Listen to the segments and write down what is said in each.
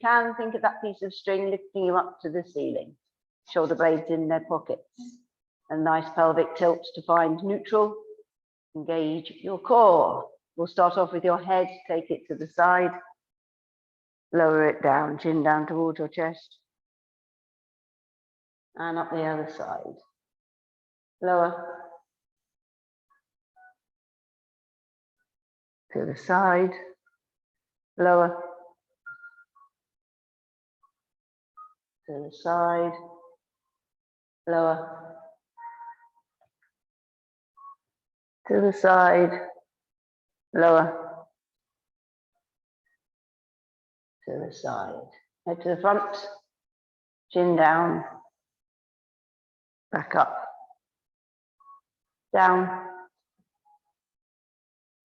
can think of that piece of string lifting you up to the ceiling. Shoulder blades in their pockets. A nice pelvic tilt to find neutral. Engage your core. We'll start off with your head, take it to the side. Lower it down, chin down towards your chest. And up the other side. Lower. To the side. Lower. To the side. Lower. To the side. Lower. To the side. Head to the front. Chin down. Back up. Down.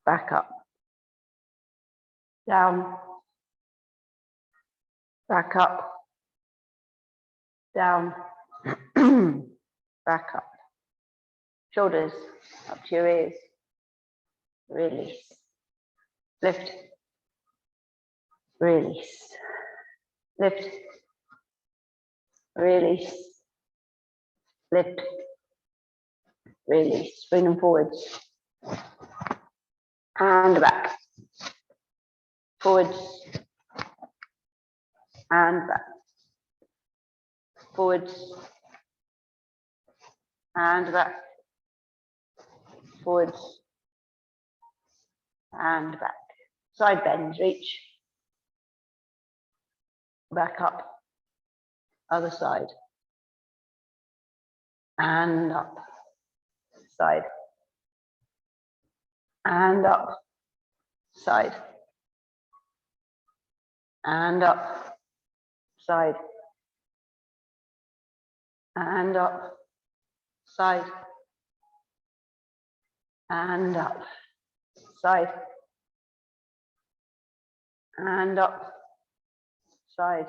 Back up. Down. Back up. Down. Back up. Shoulders up to your ears. Release. Lift. Release. Lift. Release. Lift. Release. Bring them forwards. And back. Forwards. And back. Forwards. And back. Forwards. And back. Side bends, reach. Back up. Other side. And up. Side. And up. Side. And up. Side. And up. Side. And up. Side. And up. Side.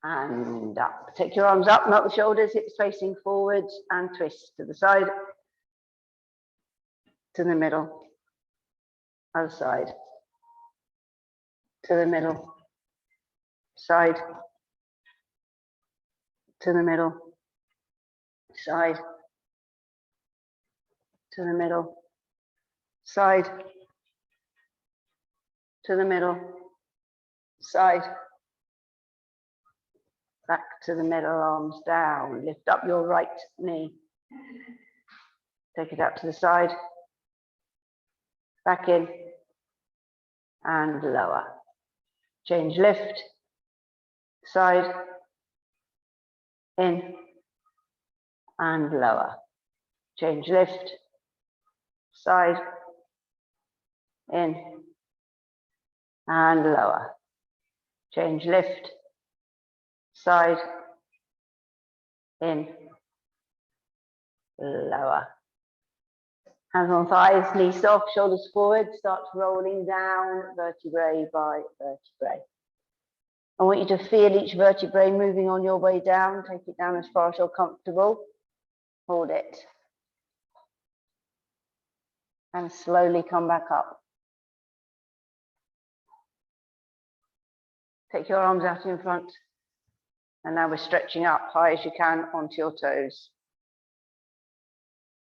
And up. Take your arms up, not the shoulders, hips facing forwards, and twist to the side. To the middle. Other side. To the middle. Side. To the middle. Side. To the middle. Side. To the middle. Side. Back to the middle, arms down. Lift up your right knee. Take it out to the side. Back in. And lower. Change lift. Side. In. And lower. Change lift. Side. In. And lower. Change lift. Side. In. Lower. Hands on thighs, knees soft, shoulders forward. Start rolling down vertebrae by vertebrae. I want you to feel each vertebrae moving on your way down. Take it down as far as you're comfortable. Hold it. And slowly come back up. Take your arms out in front. And now we're stretching up high as you can onto your toes.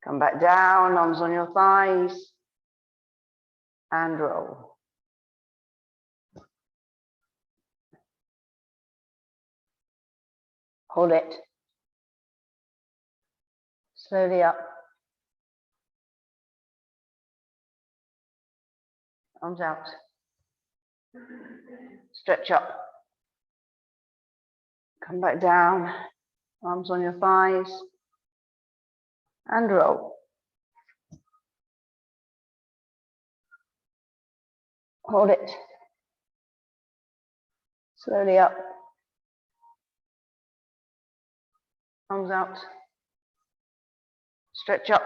Come back down, arms on your thighs. And roll. Hold it. Slowly up. Arms out. Stretch up. Come back down. Arms on your thighs. And roll. Hold it. Slowly up. Arms out. Stretch up.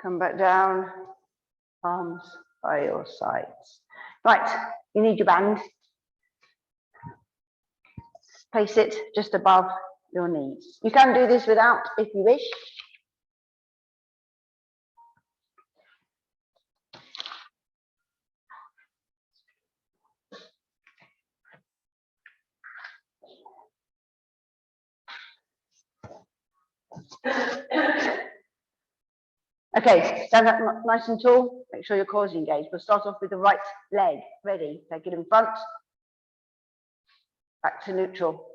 Come back down. Arms by your sides. Right, you need your band. Place it just above your knees. You can do this without if you wish. Okay, stand up nice and tall. Make sure your core is engaged. We'll start off with the right leg. Ready? Take it in front. Back to neutral.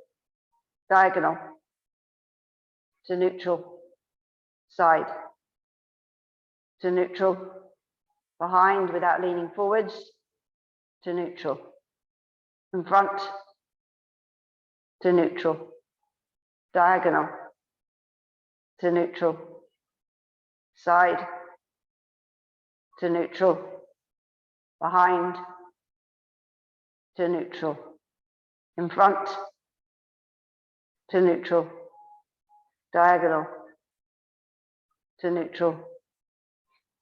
Diagonal. To neutral. Side. To neutral. Behind without leaning forwards. To neutral. In front. To neutral. Diagonal. To neutral. Side. To neutral. Behind. To neutral. In front. To neutral. Diagonal. To neutral.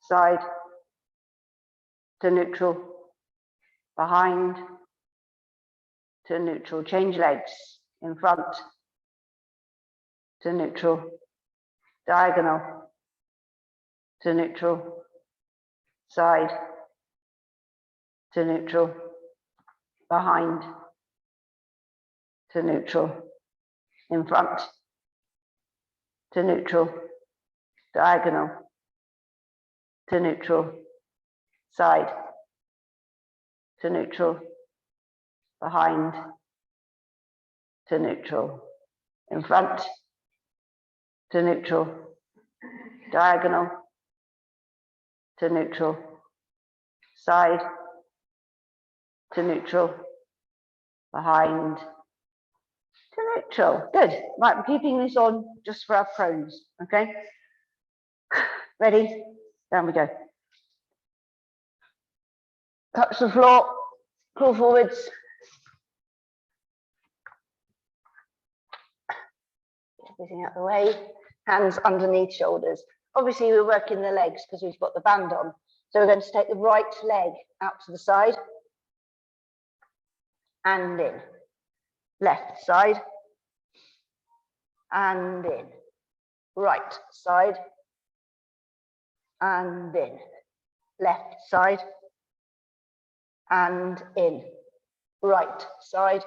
Side. To neutral. Behind. To neutral. Change legs. In front. To neutral. Diagonal. To neutral. Side. To neutral. Behind. To neutral. In front. To neutral. Diagonal. To neutral. Side. To neutral. Behind. To neutral. In front. To neutral. Diagonal. To neutral. Side. To neutral. Behind. To neutral. Good. Right, we're keeping this on just for our prones. Okay. Ready? Down we go. Touch the floor. Crawl forwards. Everything out the way. Hands underneath shoulders. Obviously, we're working the legs because we've got the band on. So we're going to take the right leg out to the side and in. Left side and in. Right side and in. Left side and in. Right side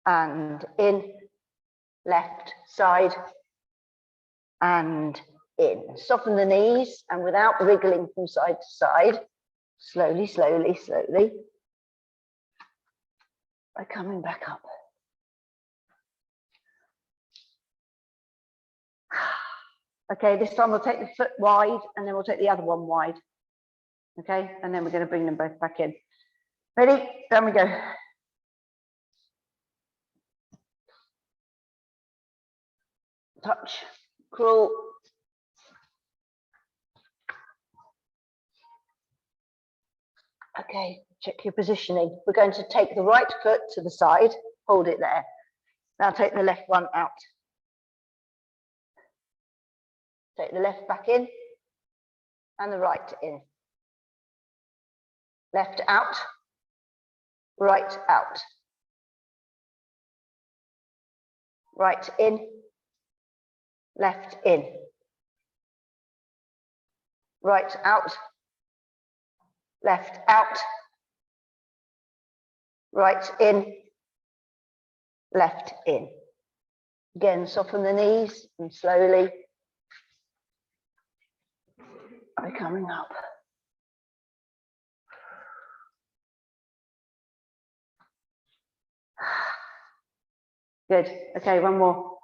and in. Left side and in. Soften the knees and without wriggling from side to side, slowly, slowly, slowly, by coming back up. Okay, this time we'll take the foot wide and then we'll take the other one wide. Okay, and then we're going to bring them both back in. Ready? Down we go. Touch, crawl. Okay, check your positioning. We're going to take the right foot to the side, hold it there. Now take the left one out. Take the left back in and the right in. Left out, right out. Right in, left in. Right out, left out. Right in, left in. Again, soften the knees and slowly by coming up. Good. Okay, one more.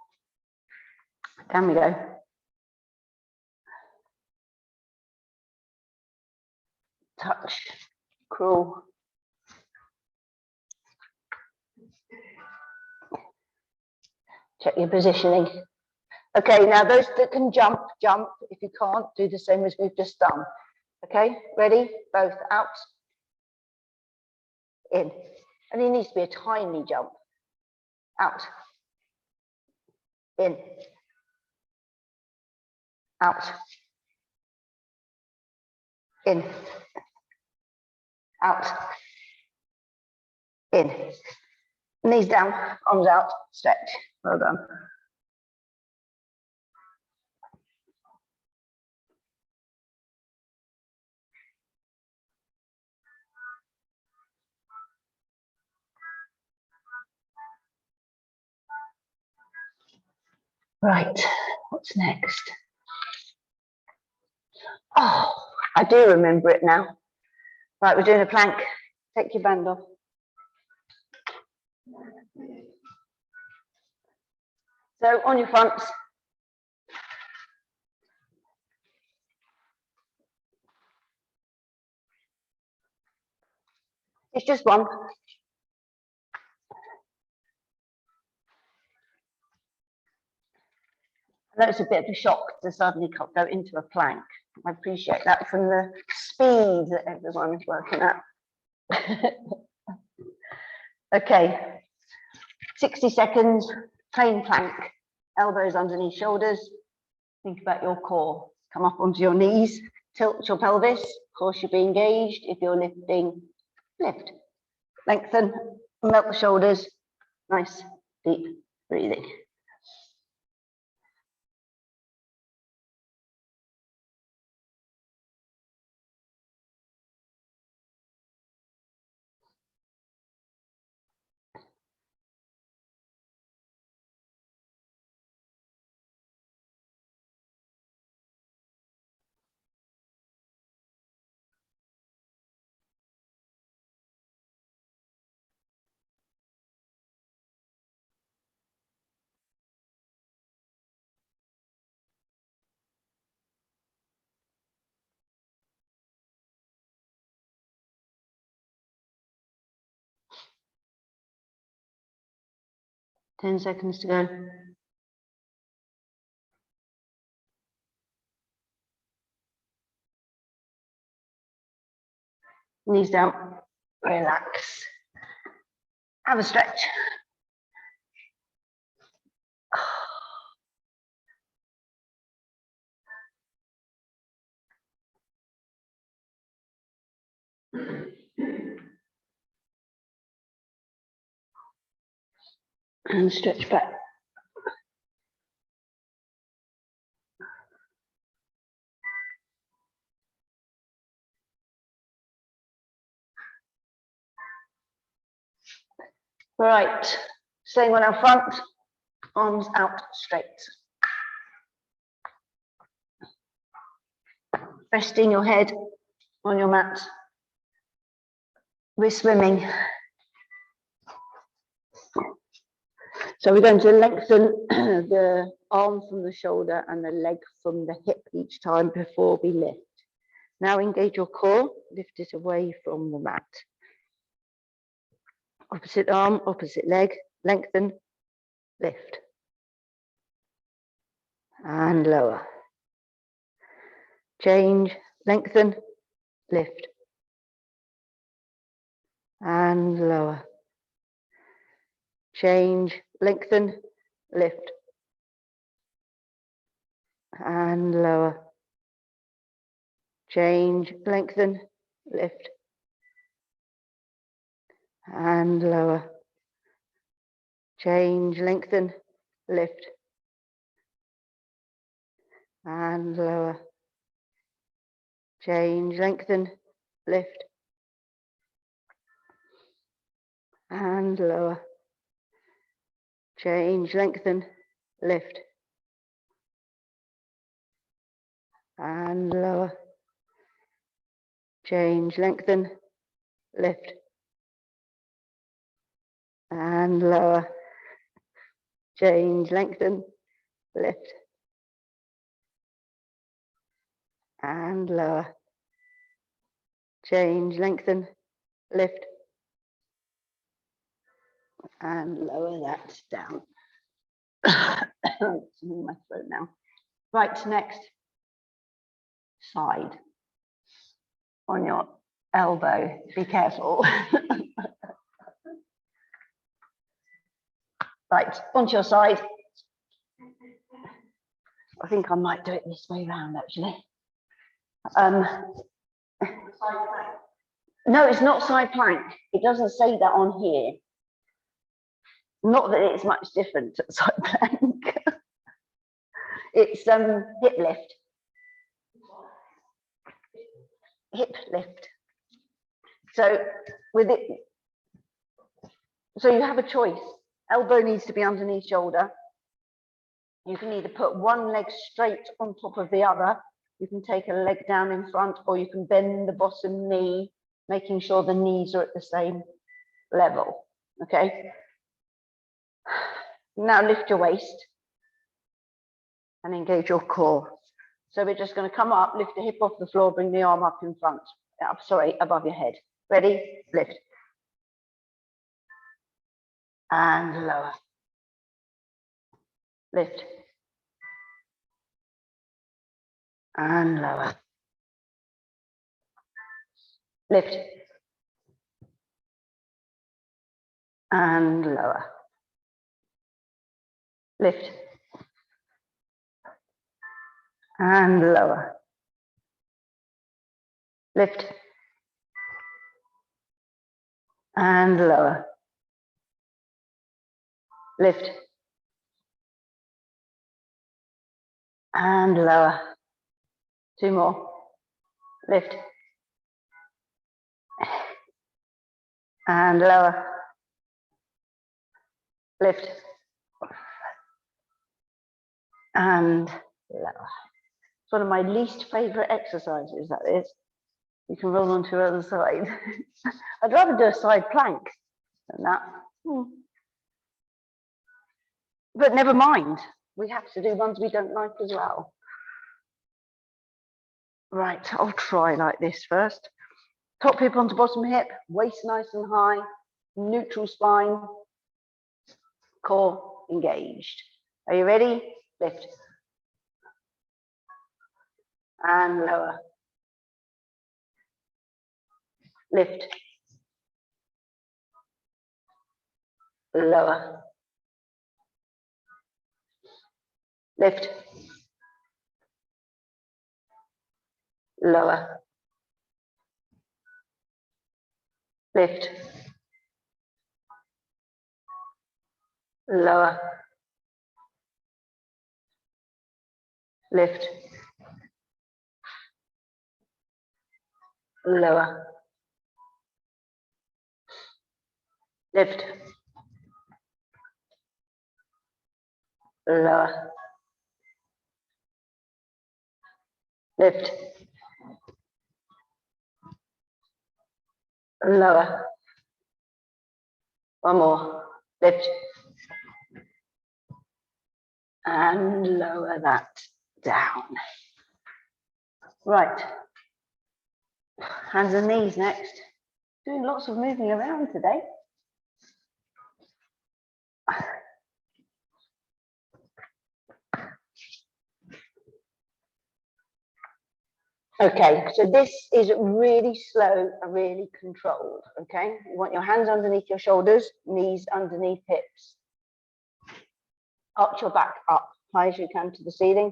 Down we go. Touch, crawl. Check your positioning. Okay, now those that can jump, jump. If you can't, do the same as we've just done. Okay, ready? Both out, in. And it needs to be a tiny jump. Out, in, out, in, out, in. Knees down, arms out, stretch. Well done. Right, what's next? Oh, I do remember it now. Right, we're doing a plank. Take your band off. So on your fronts. It's just one. I know it's a bit of a shock to suddenly go into a plank. I appreciate that from the speed that everyone is working at. Okay, 60 seconds, plain plank, elbows underneath shoulders. Think about your core. Come up onto your knees, tilt your pelvis. Of course, you'll be engaged. If you're lifting, lift. Lengthen, melt the shoulders. Nice, deep breathing. Ten seconds to go. Knees down, relax. Have a stretch. And stretch back. Right, staying on our front, arms out straight. Resting your head on your mat. We're swimming. So we're going to lengthen the arm from the shoulder and the leg from the hip each time before we lift. Now engage your core, lift it away from the mat. Opposite arm, opposite leg, lengthen, lift. And lower. Change, lengthen, lift. And lower. Change, lengthen, lift. And lower. Change, lengthen, lift. And lower. Change, lengthen, lift. And lower. Change, lengthen, lift. And lower. Change, lengthen, lift. And lower. Change, lengthen, lift. And lower. Change, lengthen, lift. And lower. Change, lengthen, lift. And lower that down. It's in my throat now. Right, next. Side. On your elbow. Be careful. Right, onto your side. I think I might do it this way round, actually. No, it's not side plank. It doesn't say that on here. Not that it's much different to side plank. It's hip lift. Hip lift. So with it, so you have a choice. Elbow needs to be underneath shoulder. You can either put one leg straight on top of the other, You can take a leg down in front, or you can bend the bottom knee, making sure the knees are at the same level, okay? Now lift your waist and engage your core. So we're just going to come up, lift the hip off the floor, bring the arm up in front, above your head. Ready? Lift. And lower. Lift. And lower. Lift. And lower. Lift. And lower. Lift. And lower. Lift. And lower. 2 more. Lift. And lower. Lift. And lower. It's one of my least favorite exercises, that is. You can roll onto your other side. I'd rather do a side plank than that. But never mind. We have to do ones we don't like as well. Right, I'll try like this first. Top hip onto bottom hip, waist nice and high, neutral spine, core engaged. Are you ready? Lift. And lower. Lift. Lower. Lift. Lower. Lift. Lower. Lift. Lower. Lift. Lower. Lift. Lower. One more. Lift. And lower that down. Right. Hands and knees next. Doing lots of moving around today. Okay, so this is really slow and really controlled, okay? You want your hands underneath your shoulders, knees underneath hips. Arch your back up, high as you can to the ceiling.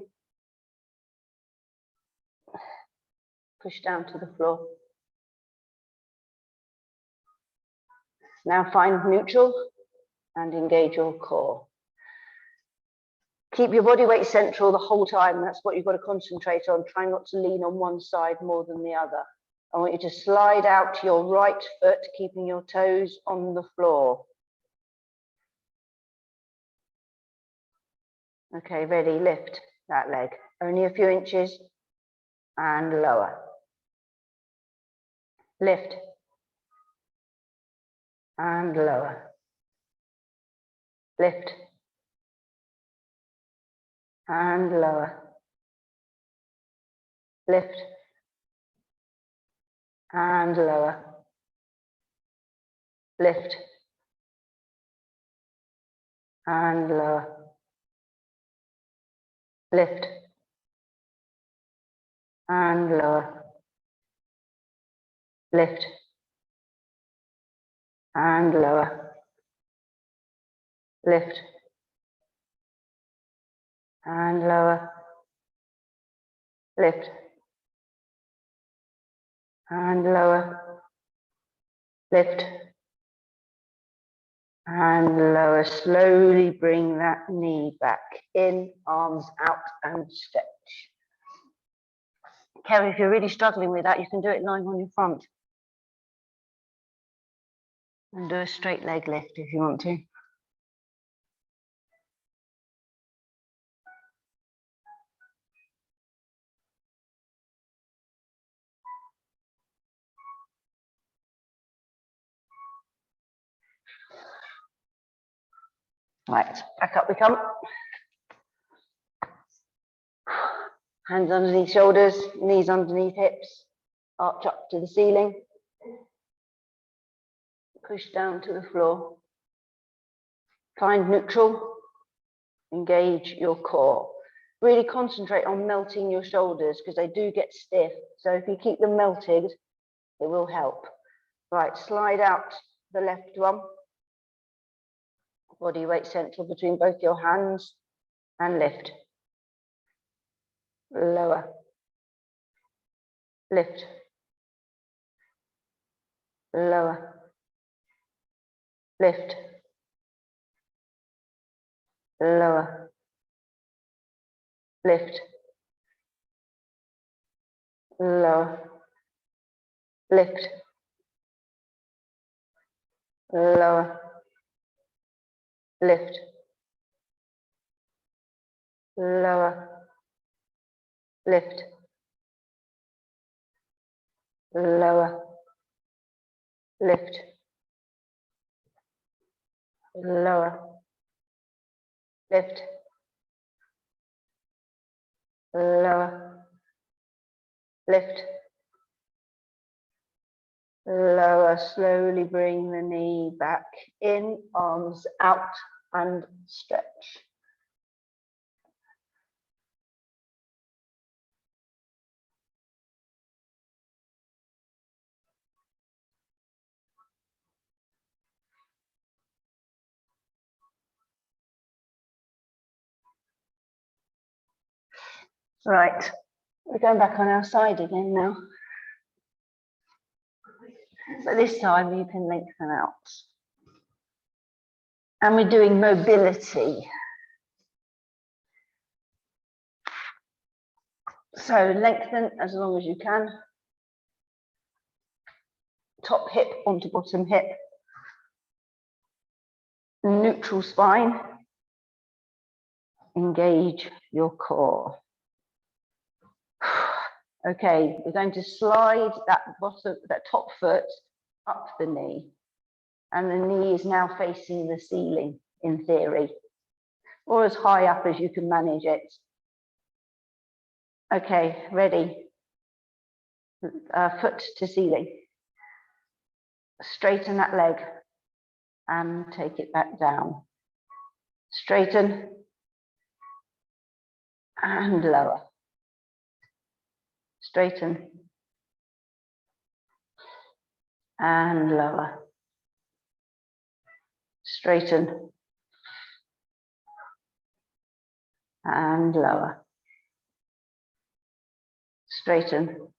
Push down to the floor. Now find neutral and engage your core. Keep your body weight central the whole time. That's what you've got to concentrate on. Try not to lean on one side more than the other. I want you to slide out to your right foot, keeping your toes on the floor. Okay, ready, lift that leg. Only a few inches and lower. Lift and lower. Lift and lower. Lift and lower. Lift and lower. Lift and lower. Lift and lower. Lift and lower. Lift and lower. Lift and lower. Slowly bring that knee back in, arms out and stretch. Kerry, if you're really struggling with that, you can do it lying on your front. And do a straight leg lift if you want to. Right, back up we come. Hands underneath shoulders, knees underneath hips, arch up to the ceiling. Push down to the floor. Find neutral. Engage your core. Really concentrate on melting your shoulders because they do get stiff. So if you keep them melted, it will help. Right, slide out the left one. Body weight central between both your hands and lift. Lower. Lift. Lower. Lift. Lower. Lift. Lower. Lift. Lower. Lift. Lower. Lift. Lower. Lift. Lower. Lift. Lower. Lift. Lower. Slowly bring the knee back in, arms out and stretch. Right, we're going back on our side again now. But this time you can lengthen out. And we're doing mobility. So lengthen as long as you can. Top hip onto bottom hip. Neutral spine. Engage your core. Okay, we're going to slide that top foot up the knee. And the knee is now facing the ceiling in theory, or as high up as you can manage it. Okay, ready? Foot to ceiling. Straighten that leg and take it back down. Straighten and lower. Straighten and lower. Straighten and lower. Straighten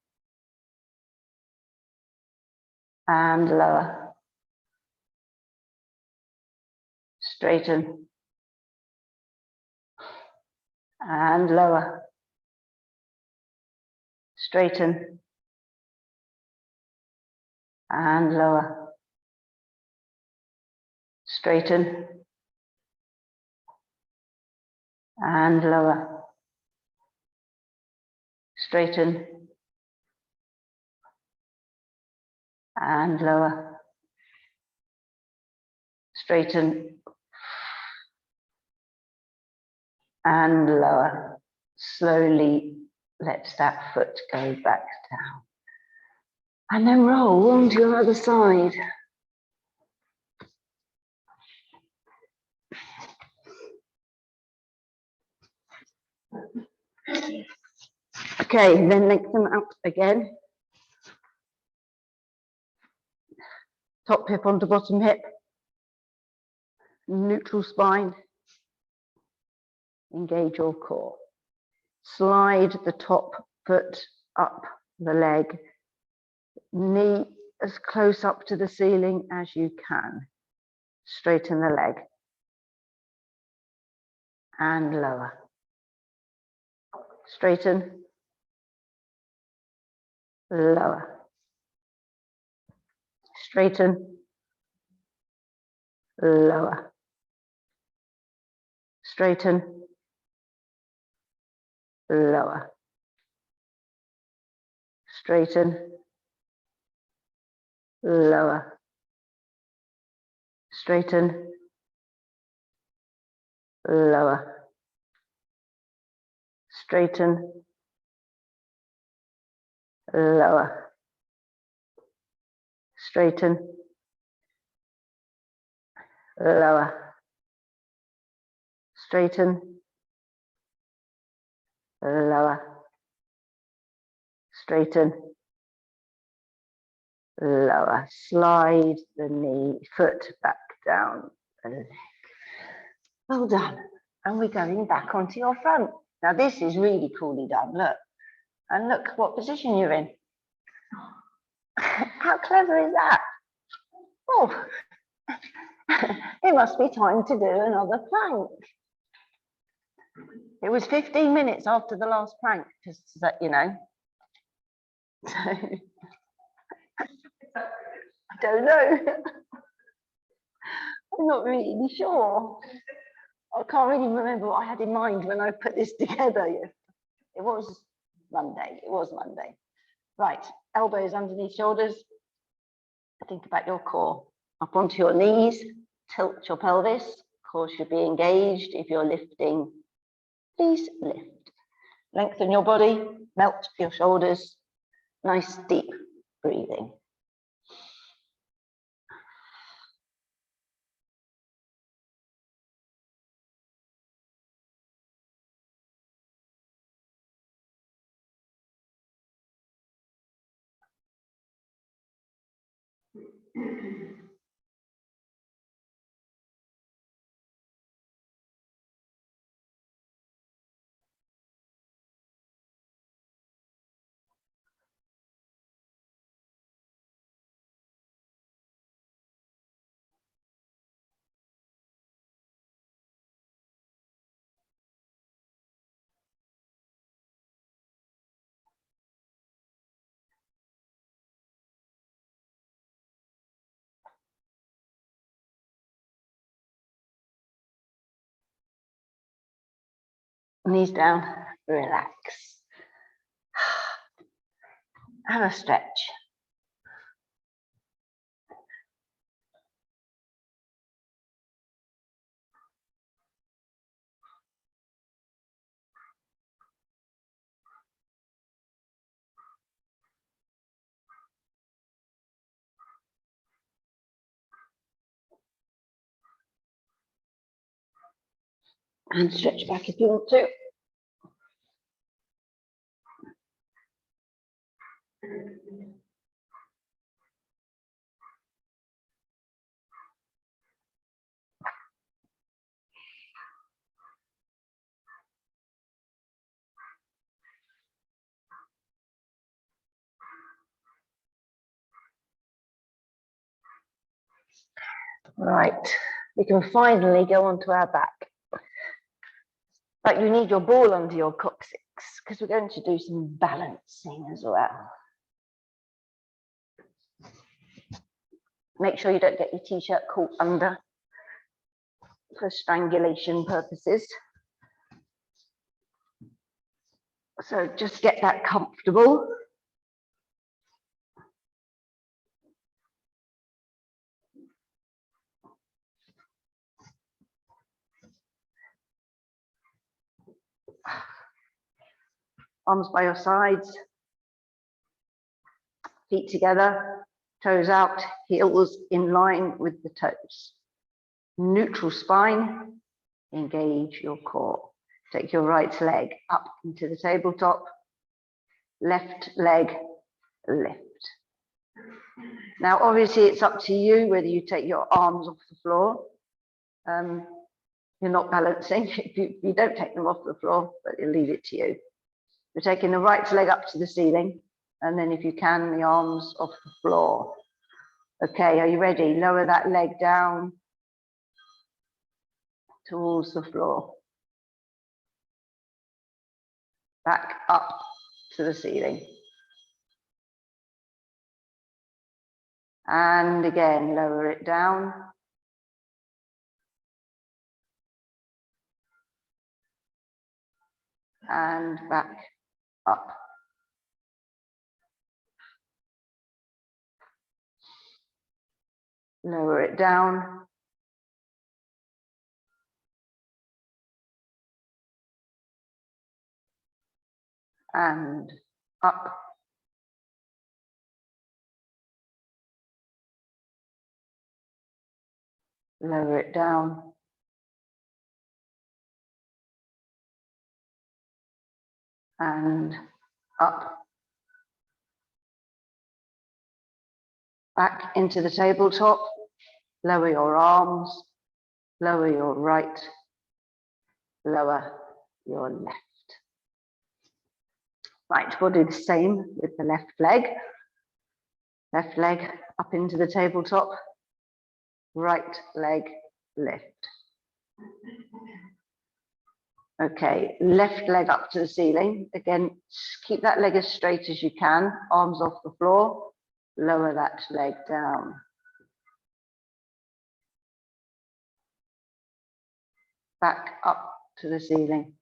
and lower. Straighten and lower. Straighten and lower. Straighten and lower. Straighten and lower. Straighten and lower. Slowly let that foot go back down. And then roll on to your other side. Okay, then lengthen out again. Top hip onto bottom hip. Neutral spine. Engage your core. Slide the top foot up the leg. Knee as close up to the ceiling as you can. Straighten the leg. And lower. Straighten. Lower. Straighten. Lower. Straighten. Lower. Straighten. Lower. Straighten. lower. Straighten, lower. Straighten, lower. Straighten, lower. Straighten, lower. Slide the knee, foot back down the leg. Well done. And we're going back onto your front. Now this is really coolly done, look. And look what position you're in. How clever is that? Oh, it must be time to do another plank. It was 15 minutes after the last plank, just so that you know. So, I don't know. I'm not really sure. I can't really remember what I had in mind when I put this together. It was Monday. It was Monday. Right, elbows underneath shoulders. Think about your core. Up onto your knees, tilt your pelvis. Core should be engaged. If you're lifting, please lift. Lengthen your body, melt your shoulders. Nice deep breathing. Knees down, relax. Have a stretch. And stretch back if you want to. Right, we can finally go onto our back. But you need your ball under your coccyx because we're going to do some balancing as well. Make sure you don't get your t-shirt caught under for strangulation purposes. So just get that comfortable. Arms by your sides, feet together, toes out, heels in line with the toes. Neutral spine, engage your core. Take your right leg up into the tabletop, left leg lift. Now, obviously, it's up to you whether you take your arms off the floor. You're not balancing if you don't take them off the floor, but you'll leave it to you. You're taking the right leg up to the ceiling, and then if you can, the arms off the floor. Okay, are you ready? Lower that leg down towards the floor. Back up to the ceiling. And again, lower it down. And back up. Lower it down. and up. Lower it down. And up. Back into the tabletop. Lower your arms. Lower your right. Lower your left. Right, we'll do the same with the left leg. Left leg up into the tabletop. Right leg lift. Okay, left leg up to the ceiling. Again, keep that leg as straight as you can. Arms off the floor. Lower that leg down. Back up to the ceiling.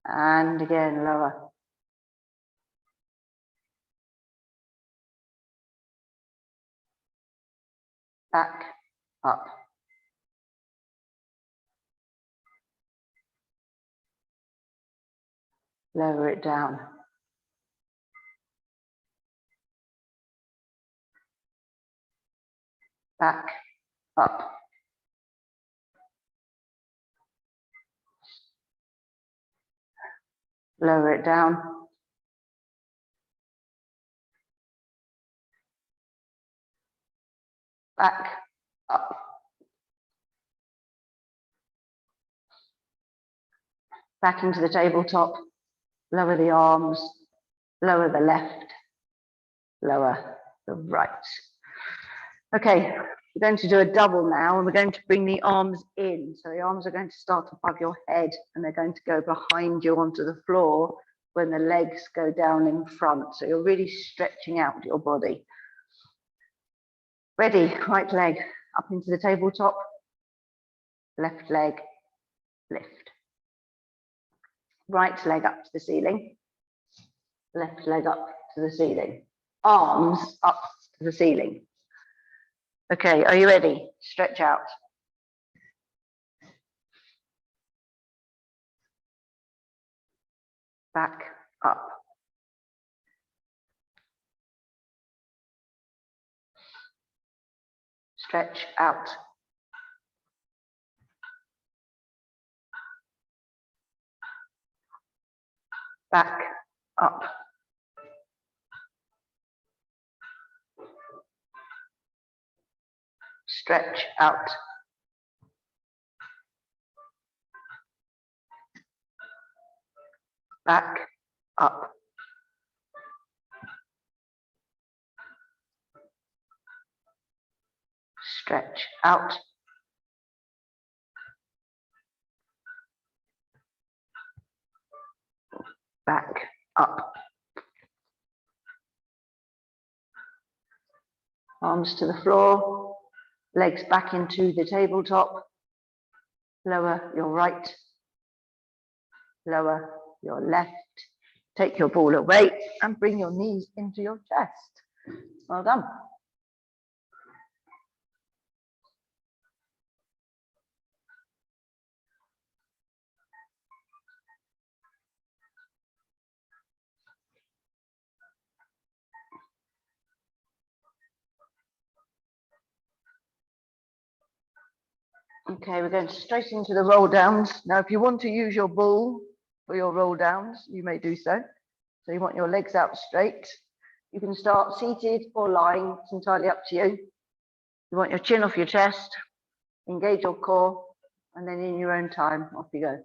And again, lower. Back up. Lower it down. Back up. Lower it down. Back up. Back into the tabletop. Lower the arms. Lower the left. Lower the right. Okay, we're going to do a double now, and we're going to bring the arms in. So the arms are going to start above your head, and they're going to go behind you onto the floor when the legs go down in front. So you're really stretching out your body. Ready, right leg up into the tabletop, left leg lift. Right leg up to the ceiling, left leg up to the ceiling. Arms up to the ceiling. Okay, are you ready? Stretch out. Back up. Stretch out. Back up. Stretch out. Back up. Stretch out. Back up. Arms to the floor, legs back into the tabletop. Lower your right, lower your left. Take your ball away and bring your knees into your chest. Well done. Okay, we're going straight into the roll downs. Now, if you want to use your ball for your roll downs, you may do so. So you want your legs out straight. You can start seated or lying, it's entirely up to you. You want your chin off your chest, engage your core, and then in your own time, off you go.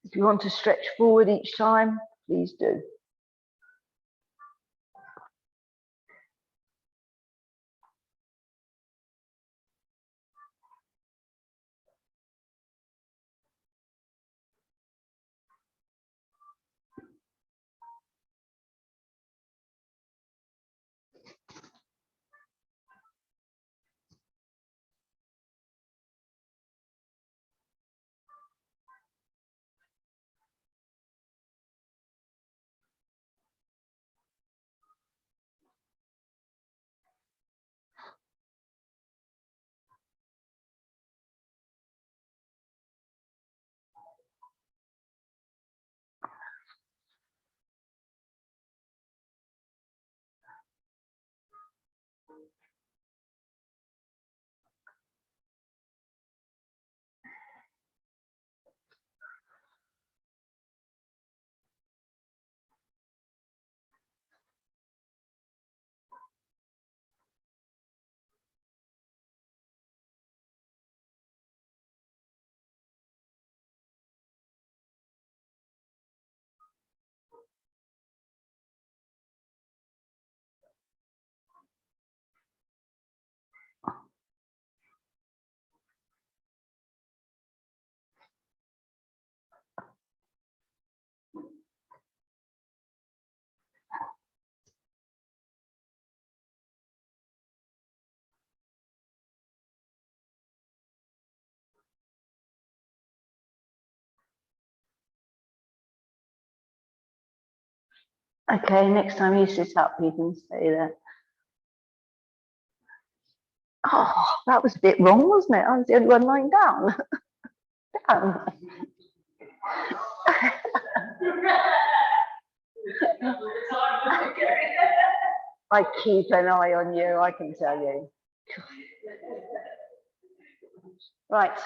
If you want to stretch forward each time, please do. Okay, next time you sit up, you can stay there. Oh, that was a bit wrong, wasn't it? I was the only one lying down. Down. I keep an eye on you, I can tell you. Right,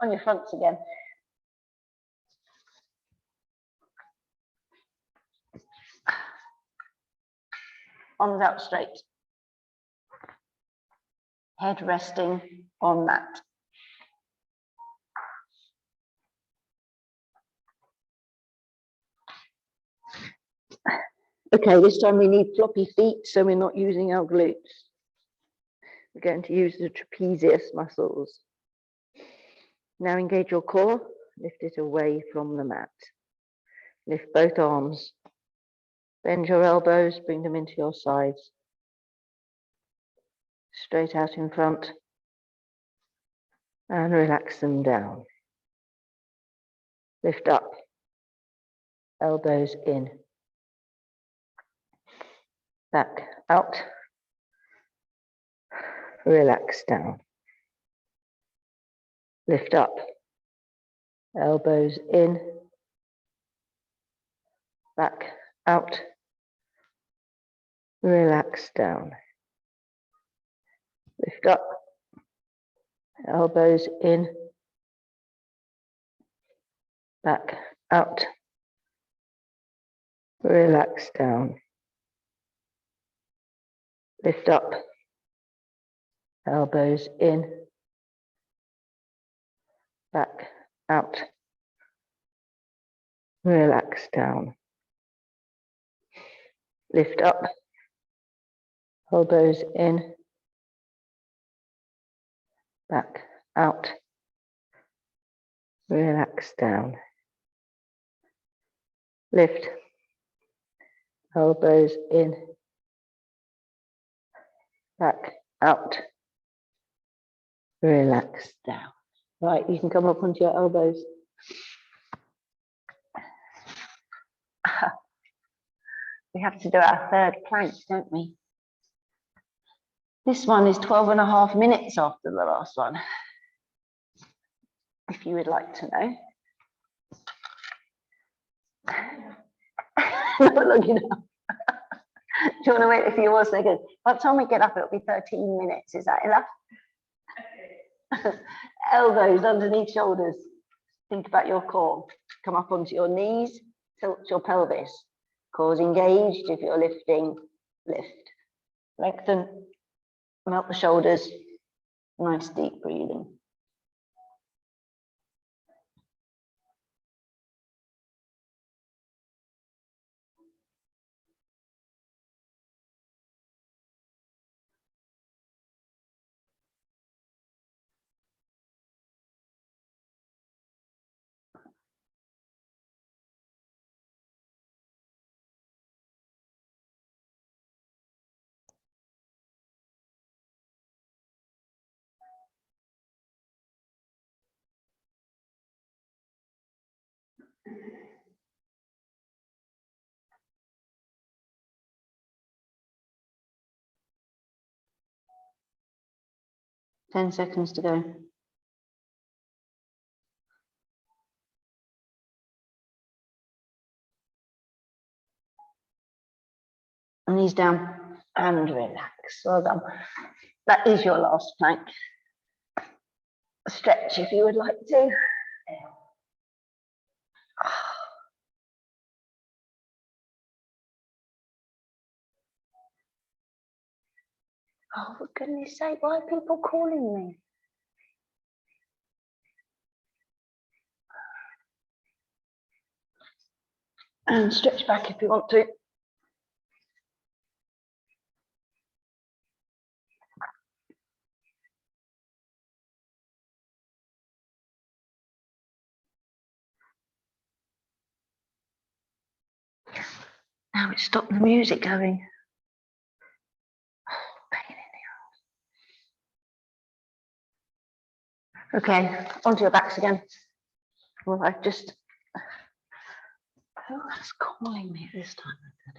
on your fronts again. Arms out straight. Head resting on mat. Okay, this time we need floppy feet, so we're not using our glutes. We're going to use the trapezius muscles. Now engage your core, lift it away from the mat. Lift both arms. Bend your elbows, bring them into your sides. Straight out in front. And relax them down. Lift up. Elbows in. Back out. Relax down. Lift up. Elbows in. Back out. Relax down. Lift up. Elbows in. Back out. Relax down. Lift up. Elbows in. Back out. Relax down. Lift up. Elbows in. Back out. Relax down. Lift. Elbows in. Back out. Relax down. Right, you can come up onto your elbows. We have to do our third plank, don't we? This one is 12.5 minutes after the last one, if you would like to know. Not looking up. Do you want to wait a few more seconds? By the time we get up, it'll be 13 minutes. Is that enough? Elbows underneath shoulders. Think about your core. Come up onto your knees. Tilt your pelvis. Core's engaged. If you're lifting, lift. Lengthen. Melt the shoulders. Nice deep breathing. Ten seconds to go. Knees down and relax. Well done. That is your last plank. Stretch if you would like to. Oh, for goodness sake, why are people calling me? And stretch back if you want to. Now it's stopped the music going. Oh, pain in the arse. Okay, onto your backs again. Well, I've just Who was calling me this time of the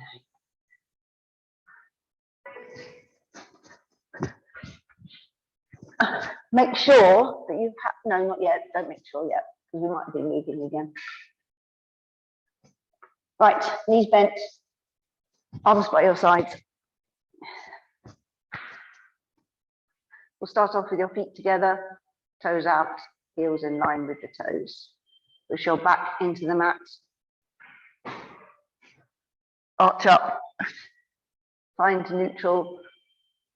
day? Make sure that you've had, no, not yet, don't make sure yet, because we might be moving again. Right, knees bent, arms by your sides. We'll start off with your feet together, toes out, heels in line with the toes. Push your back into the mat. Arch up, find neutral,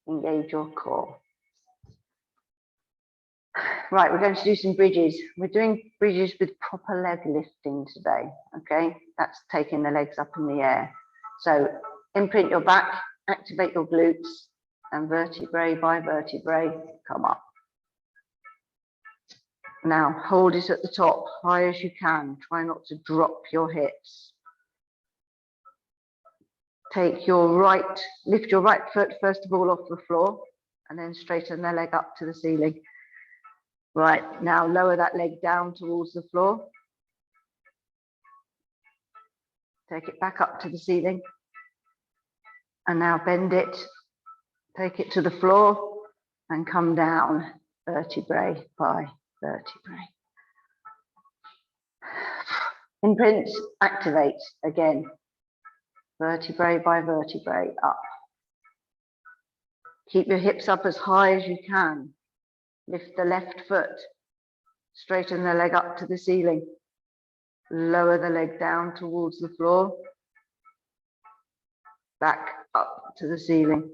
engage your core. Right, we're going to do some bridges. We're doing bridges with proper leg lifting today, okay? That's taking the legs up in the air. So imprint your back, activate your glutes, and vertebrae by vertebrae, come up. Now hold it at the top, high as you can. Try not to drop your hips. Take your right, lift your right foot first of all off the floor, and then straighten the leg up to the ceiling. Right, now lower that leg down towards the floor. Take it back up to the ceiling. And now bend it, take it to the floor and come down vertebrae by vertebrae. Imprint, activate again. Vertebrae by vertebrae up. Keep your hips up as high as you can. Lift the left foot, straighten the leg up to the ceiling. Lower the leg down towards the floor. Back up to the ceiling.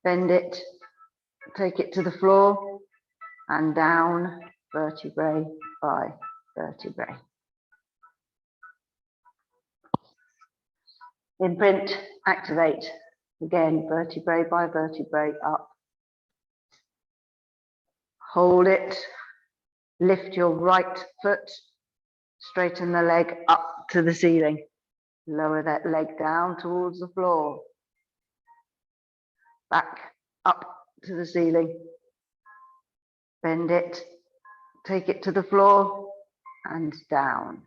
Bend it, take it to the floor and down vertebrae by vertebrae. Imprint, activate. Again, vertebrae by vertebrae up. Hold it, lift your right foot, straighten the leg up to the ceiling. Lower that leg down towards the floor. Back up to the ceiling. Bend it, take it to the floor and down,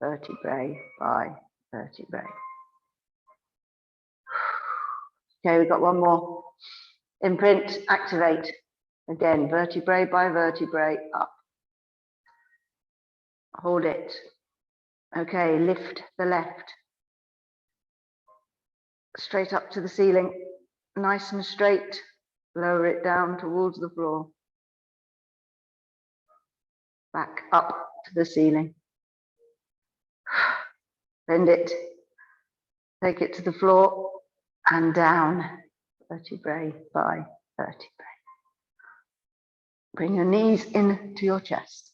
vertebrae by vertebrae. Okay, we've got one more. Imprint, activate. Again, vertebrae by vertebrae up. Hold it. Okay, lift the left. Straight up to the ceiling, nice and straight. Lower it down towards the floor. Back up to the ceiling. Bend it. Take it to the floor and down, vertebrae by vertebrae. Bring your knees into your chest.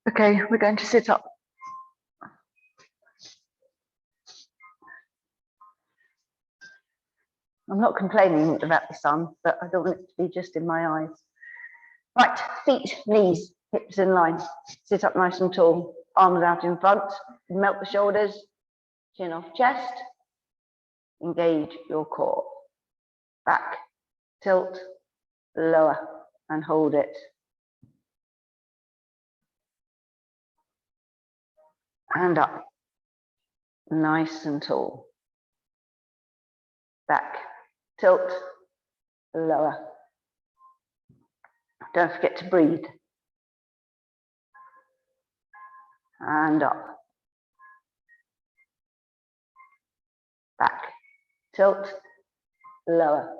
Okay, we're going to sit up. I'm not complaining about the sun, but I don't want it to be just in my eyes. Right, feet, knees, hips in line. Sit up nice and tall, arms out in front, melt the shoulders, chin off chest, engage your core. Back, tilt, lower, and hold it. And up, nice and tall. Back, tilt, lower. Don't forget to breathe. And up. Back, tilt, lower.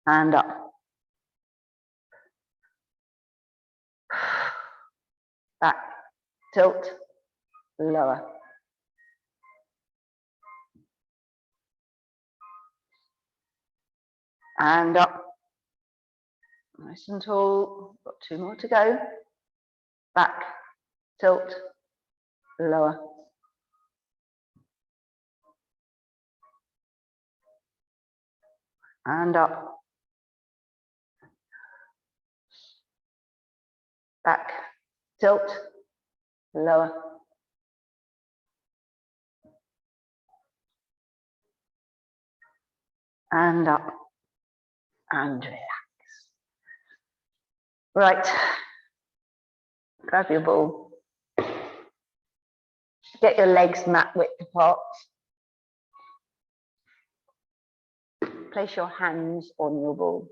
And up. Back, tilt, lower. And up. Nice and tall. Got 2 more to go. Back, tilt, lower. And up. Back, tilt, lower. And up and relax. Right, grab your ball. Get your legs mat width apart. Place your hands on your ball.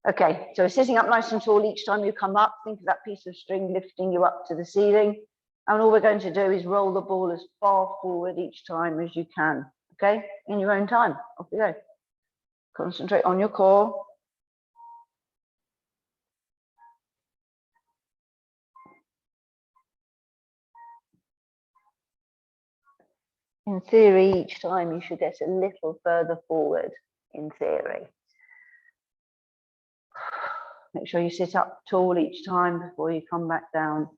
Okay, so sitting up nice and tall each time you come up, think of that piece of string lifting you up to the ceiling. And all we're going to do is roll the ball as far forward each time as you can, okay? In your own time, off you go. Concentrate on your core. In theory, each time you should get a little further forward, in theory. Make sure you sit up tall each time before you come back down.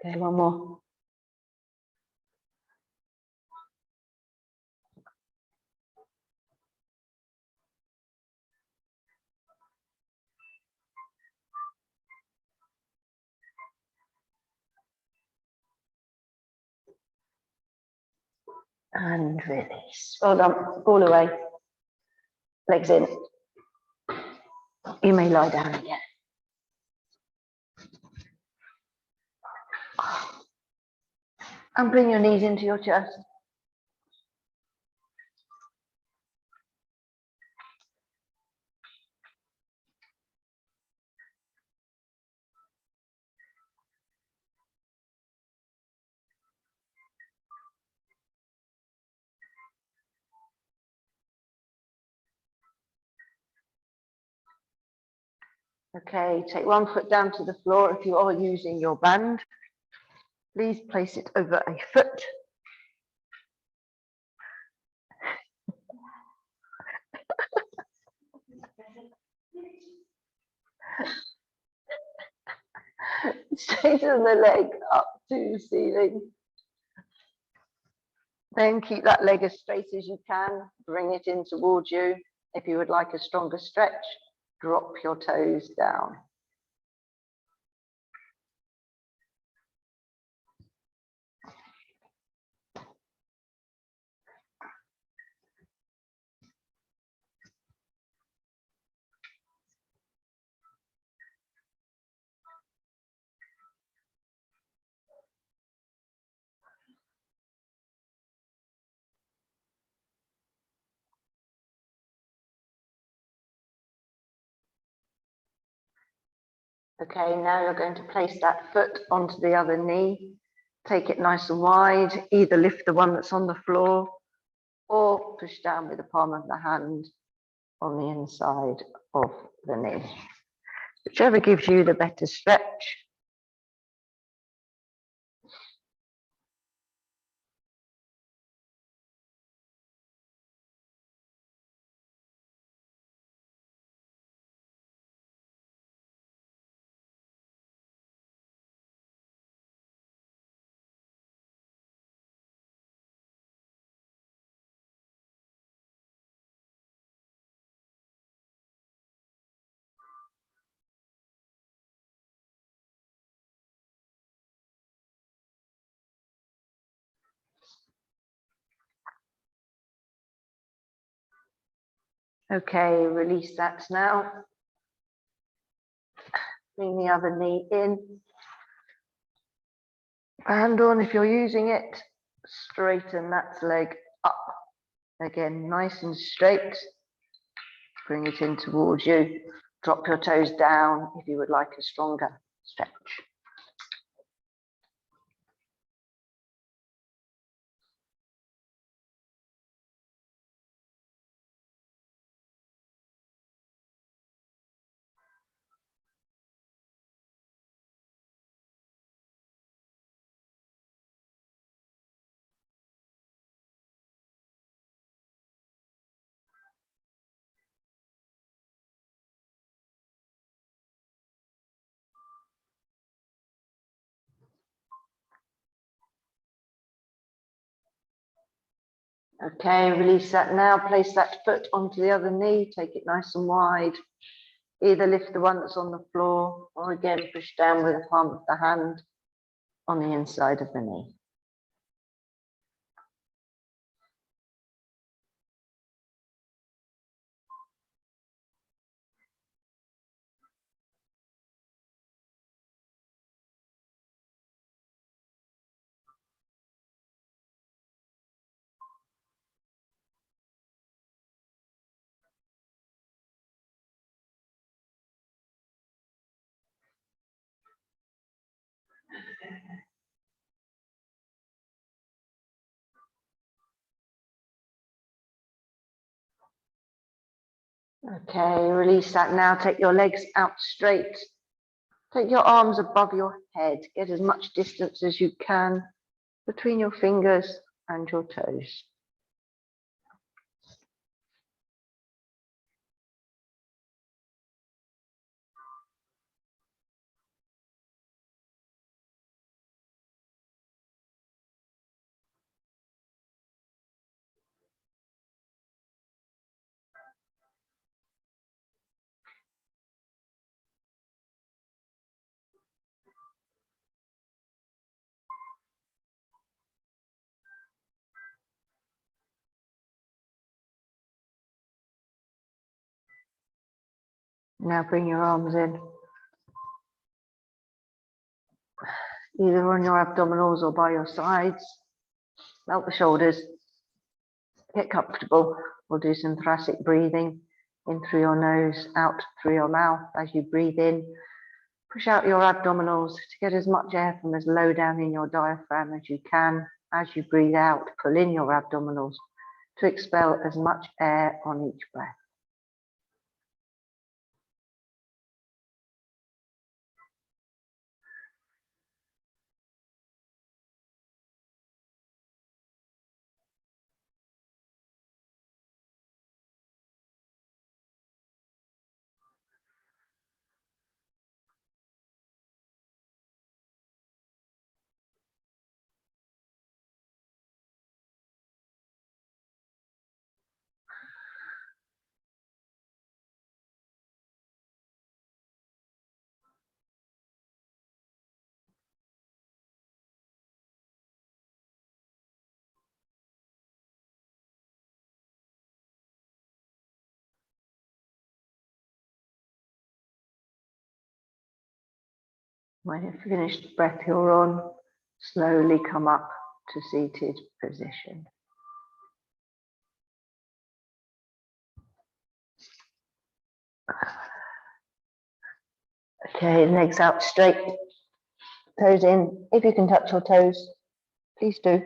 Okay, one more. And release. Well done. All the way. Legs in. You may lie down again. And bring your knees into your chest. Okay, take one foot down to the floor. If you are using your band, please place it over a foot. Straighten the leg up to the ceiling. Then keep that leg as straight as you can. Bring it in towards you. If you would like a stronger stretch, drop your toes down. Okay, now you're going to place that foot onto the other knee. Take it nice and wide. Either lift the one that's on the floor or push down with the palm of the hand on the inside of the knee. Whichever gives you the better stretch. Okay, release that now. Bring the other knee in. Hand on if you're using it. Straighten that leg up. Again, nice and straight. Bring it in towards you. Drop your toes down if you would like a stronger stretch. Okay, release that now. Place that foot onto the other knee. Take it nice and wide. Either lift the one that's on the floor or again push down with the palm of the hand on the inside of the knee. Okay, release that now. Take your legs out straight. Take your arms above your head. Get as much distance as you can between your fingers and your toes. Now bring your arms in, either on your abdominals or by your sides. Melt the shoulders. Get comfortable. We'll do some thoracic breathing in through your nose, out through your mouth as you breathe in. Push out your abdominals to get as much air from as low down in your diaphragm as you can. As you breathe out, pull in your abdominals to expel as much air on each breath. When you've finished the breath you're on, slowly come up to seated position. Okay, legs out straight, toes in. If you can touch your toes, please do.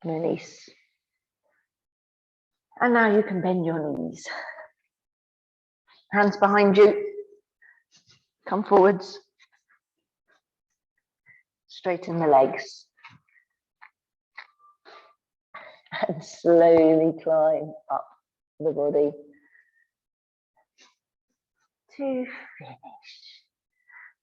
Release. And now you can bend your knees. Hands behind you. Come forwards. Straighten the legs. and slowly climb up the body to finish.